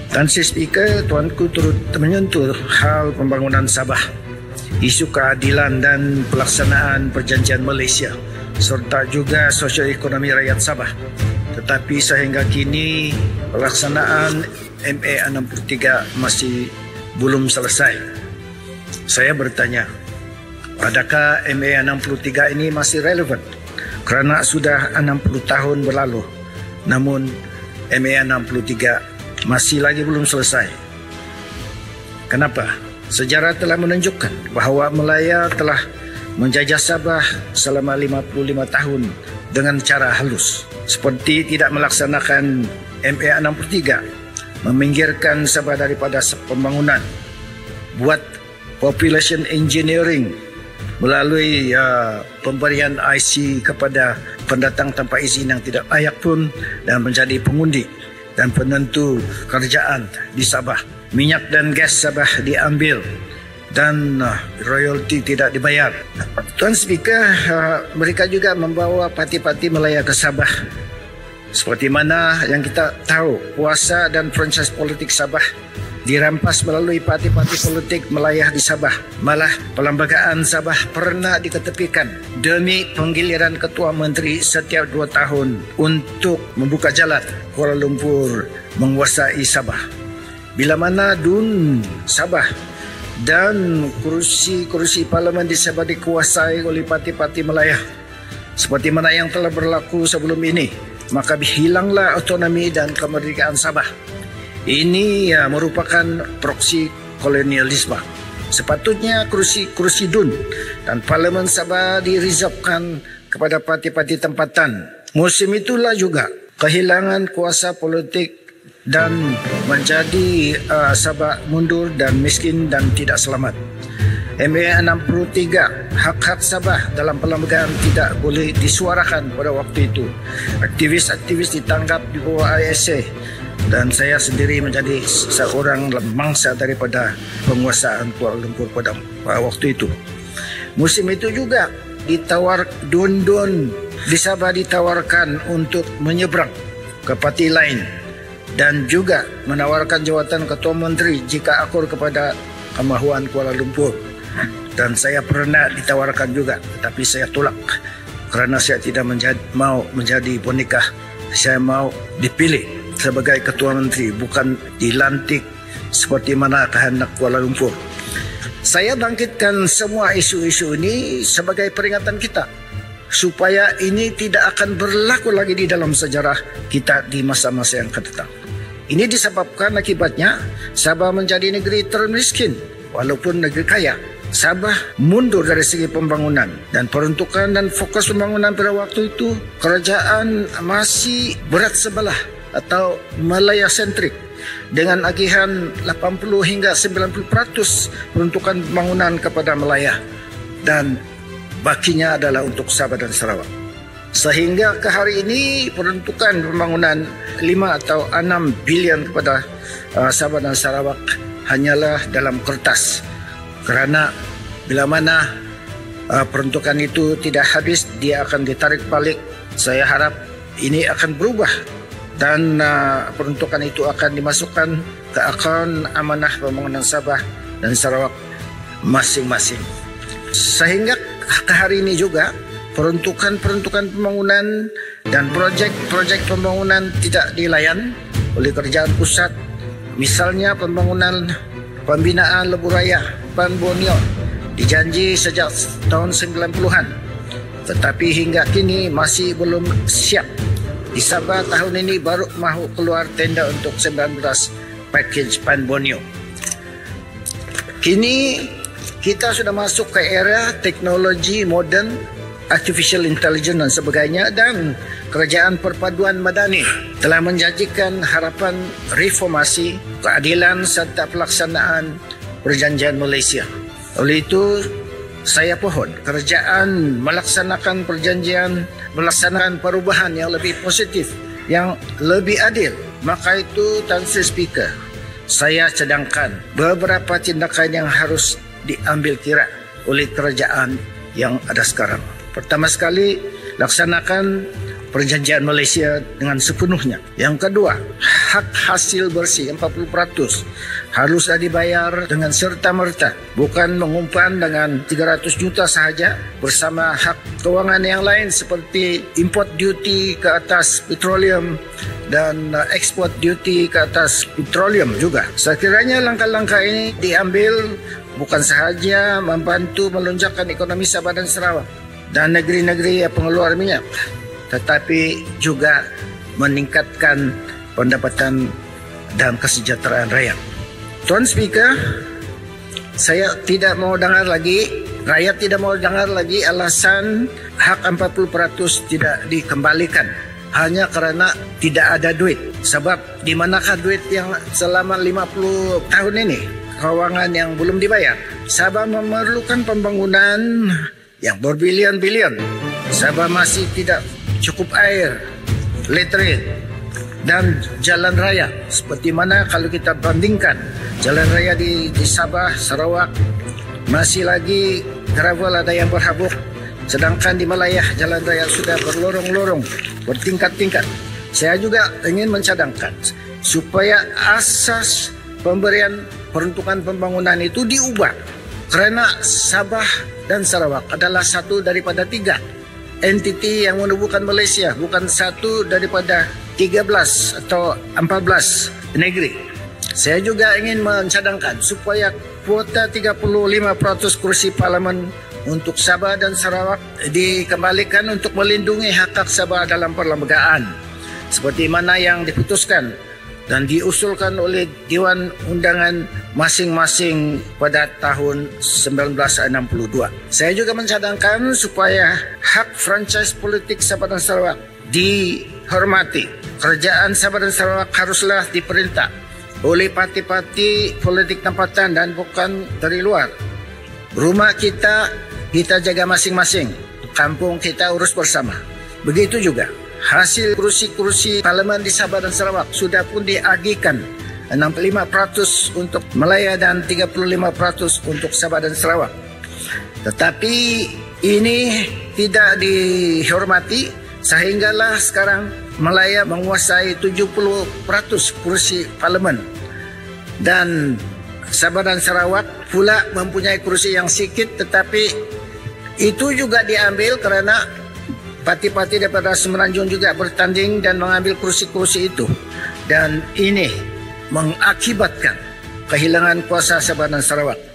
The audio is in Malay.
Tan Sri Speaker, Tuanku turut menyentuh hal pembangunan Sabah, isu keadilan dan pelaksanaan perjanjian Malaysia serta juga sosioekonomi rakyat Sabah. Tetapi sehingga kini pelaksanaan MA63 masih belum selesai. Saya bertanya, adakah MA63 ini masih relevan? Kerana sudah 60 tahun berlalu, namun MA63 masih lagi belum selesai. Kenapa? Sejarah telah menunjukkan bahawa Malaya telah menjajah Sabah selama 55 tahun dengan cara halus, seperti tidak melaksanakan MA63, meminggirkan Sabah daripada pembangunan, buat population engineering melalui pemberian IC kepada pendatang tanpa izin yang tidak layak pun dan menjadi pengundi dan penentu kerajaan di Sabah. Minyak dan gas Sabah diambil dan royalti tidak dibayar. Tuan Speaker, mereka juga membawa parti-parti Malaya ke Sabah. Seperti mana yang kita tahu, kuasa dan franchise politik Sabah dirampas melalui parti-parti politik Malaya di Sabah. Malah perlembagaan Sabah pernah diketepikan demi penggiliran Ketua Menteri setiap 2 tahun untuk membuka jalan Kuala Lumpur menguasai Sabah. Bila mana DUN Sabah dan kursi parlimen di Sabah dikuasai oleh parti-parti Malaya seperti mana yang telah berlaku sebelum ini, maka hilanglah otonomi dan kemerdekaan Sabah. Ini merupakan proksi kolonialisme. Sepatutnya kursi DUN dan Parlimen Sabah direservkan kepada parti-parti tempatan. Musim itulah juga kehilangan kuasa politik dan menjadi Sabah mundur dan miskin dan tidak selamat. MA63, hak-hak Sabah dalam perlembagaan tidak boleh disuarakan pada waktu itu. Aktivis-aktivis ditangkap di bawah ISA dan saya sendiri menjadi seorang mangsa daripada penguasaan Kuala Lumpur pada waktu itu. Musim itu juga DUN di Sabah ditawarkan untuk menyeberang ke parti lain dan juga menawarkan jawatan Ketua Menteri jika akur kepada kemahuan Kuala Lumpur. Dan saya pernah ditawarkan juga, tetapi saya tolak kerana saya tidak mau menjadi boneka. Saya mau dipilih sebagai Ketua Menteri, bukan dilantik seperti mana kehendak Kuala Lumpur. Saya bangkitkan semua isu-isu ini sebagai peringatan kita supaya ini tidak akan berlaku lagi di dalam sejarah kita di masa-masa yang akan datang. Ini disebabkan akibatnya Sabah menjadi negeri termiskin walaupun negeri kaya. Sabah mundur dari segi pembangunan dan peruntukan dan fokus pembangunan pada waktu itu kerajaan masih berat sebelah atau Malaya sentrik dengan agihan 80 hingga 90% peruntukan pembangunan kepada Malaya dan bakinya adalah untuk Sabah dan Sarawak. Sehingga ke hari ini peruntukan pembangunan 5 atau 6 bilion kepada Sabah dan Sarawak hanyalah dalam kertas. Kerana bila mana peruntukan itu tidak habis, dia akan ditarik balik. Saya harap ini akan berubah dan peruntukan itu akan dimasukkan ke akaun amanah pembangunan Sabah dan Sarawak masing-masing. Sehingga ke hari ini juga peruntukan pembangunan dan projek pembangunan tidak dilayan oleh kerajaan pusat. Misalnya pembinaan Lebuh Raya Pan Borneo dijanji sejak tahun 90-an, tetapi hingga kini masih belum siap. Di Sabah tahun ini baru mahu keluar tender untuk 19 package Pan Borneo. Kini kita sudah masuk ke era teknologi moden, artificial intelligence dan sebagainya, dan kerajaan perpaduan madani telah menjanjikan harapan reformasi, keadilan serta pelaksanaan perjanjian Malaysia. Oleh itu, saya pohon kerajaan melaksanakan perjanjian, melaksanakan perubahan yang lebih positif, yang lebih adil. Maka itu, Tan Sri Speaker, saya cadangkan beberapa tindakan yang harus diambil kira oleh kerajaan yang ada sekarang. Pertama sekali, laksanakan perjanjian Malaysia dengan sepenuhnya. Yang kedua, hak hasil bersih 40% haruslah dibayar dengan serta-merta, bukan mengumpan dengan 300 juta sahaja bersama hak kewangan yang lain seperti import duty ke atas petroleum dan export duty ke atas petroleum juga. Sekiranya langkah-langkah ini diambil bukan sahaja membantu melonjakkan ekonomi Sabah dan Sarawak dan negeri-negeri pengeluar minyak, tetapi juga meningkatkan pendapatan dan kesejahteraan rakyat. Tuan Speaker, saya tidak mau dengar lagi, rakyat tidak mau dengar lagi alasan hak 40% tidak dikembalikan hanya kerana tidak ada duit. Sebab di manakah duit yang selama 50 tahun ini, kewangan yang belum dibayar? Sabah memerlukan pembangunan yang berbilion-bilion. Sabah masih tidak cukup air, listrik dan jalan raya. Seperti mana kalau kita bandingkan jalan raya di Sabah, Sarawak masih lagi gravel ada yang berhabuk, sedangkan di Malayah jalan raya sudah berlorong-lorong, bertingkat-tingkat. Saya juga ingin mencadangkan supaya asas pemberian peruntukan pembangunan itu diubah, kerana Sabah dan Sarawak adalah satu daripada 3 entiti yang menubuhkan Malaysia, bukan satu daripada 13 atau 14 negeri. Saya juga ingin mencadangkan supaya kuota 35% kursi parlimen untuk Sabah dan Sarawak dikembalikan untuk melindungi hak-hak Sabah dalam perlembagaan, seperti mana yang diputuskan dan diusulkan oleh Dewan Undangan masing-masing pada tahun 1962. Saya juga mencadangkan supaya hak franchise politik Sabah dan Sarawak dihormati. Kerajaan Sabah dan Sarawak haruslah diperintah oleh parti-parti politik tempatan dan bukan dari luar. Rumah kita jaga masing-masing, kampung kita urus bersama. Begitu juga hasil kursi-kursi parlimen di Sabah dan Sarawak sudah pun diagihkan 65% untuk Malaya dan 35% untuk Sabah dan Sarawak. Tetapi ini tidak dihormati sehinggalah sekarang Malaya menguasai 70% kursi parlimen dan Sabah dan Sarawak pula mempunyai kursi yang sedikit, tetapi itu juga diambil kerana parti-parti daripada Semenanjung juga bertanding dan mengambil kursi-kursi itu, dan ini mengakibatkan kehilangan kuasa Sabah dan Sarawak.